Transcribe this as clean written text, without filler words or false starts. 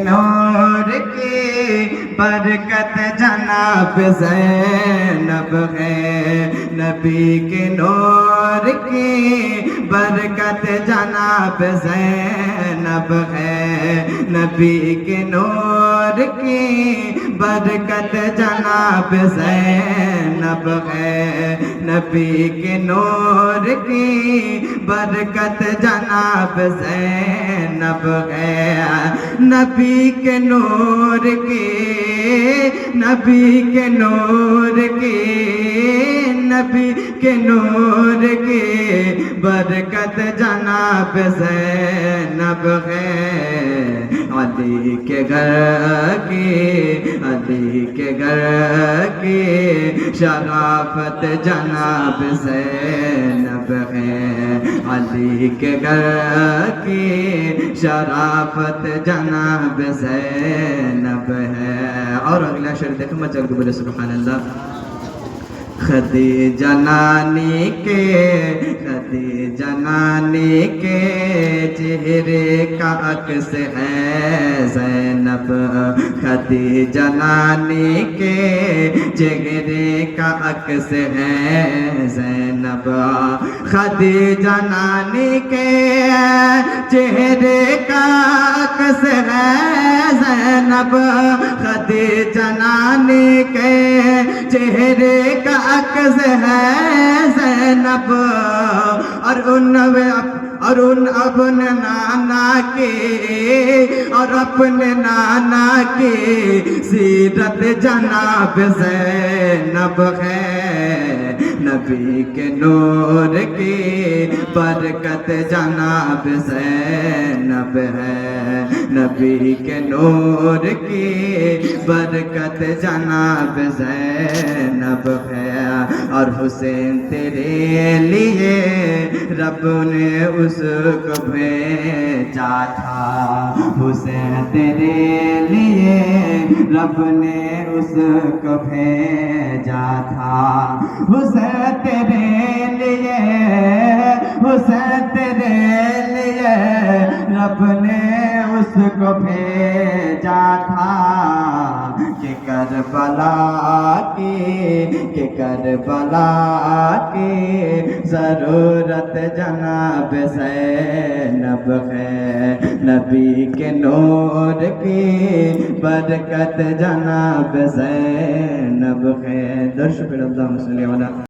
نور کی برکت جناب زینب ہے، نبی کے نور کی برکت جناب زینب ہے، نبی کے نور کی برکت جناب زینب ہے، نبی کے نور کی برکت جناب زینب ہے، نبی کے نور کی، نبی کے نور کی، نبی کے نور کی برکت جناب زینب ہے، علی کے گھر کی، علی کے گھر کی شرافت جناب زینب ہے، علی کے گھر کی شرافت جناب زینب ہے۔ اور اگلا شعر دیکھو، میں چل کے بولے سبحان اللہ۔ خدیجہ نانی کے، خدیجہ نانی کے چہرے کا عکس ہے زینب، خدیجہ نانی کے چہرے کا عکس ہے زینب، خدیجہ نانی کے چہرے کا عکس ہے زینب، خدیجہ نانی کے چہرے کا عکس ہے زینب، اور ان اپنے نانا کے، اور اپنے نانا کی سیرت جناب زینب ہے، نبی کے نور کی برکت جناب زینب ہے، نبی کے نور کی برکت جناب زینب ہے، اور حسین تیرے لیے رب نے اس کو بھیجا تھا، حسین تیرے لیے رب نے اس کو بھیجا تھا، حسین تیرے لیے، حسین تیرے لیے رب نے اس کو بھیجا تھا، کہ کربلا کی، کہ کربلا کی ضرورت جناب زینب ہے، نبی کے نور کی برکت جناب زینب ہے۔ درشق اللہ صلی اللہ علیہ وسلم۔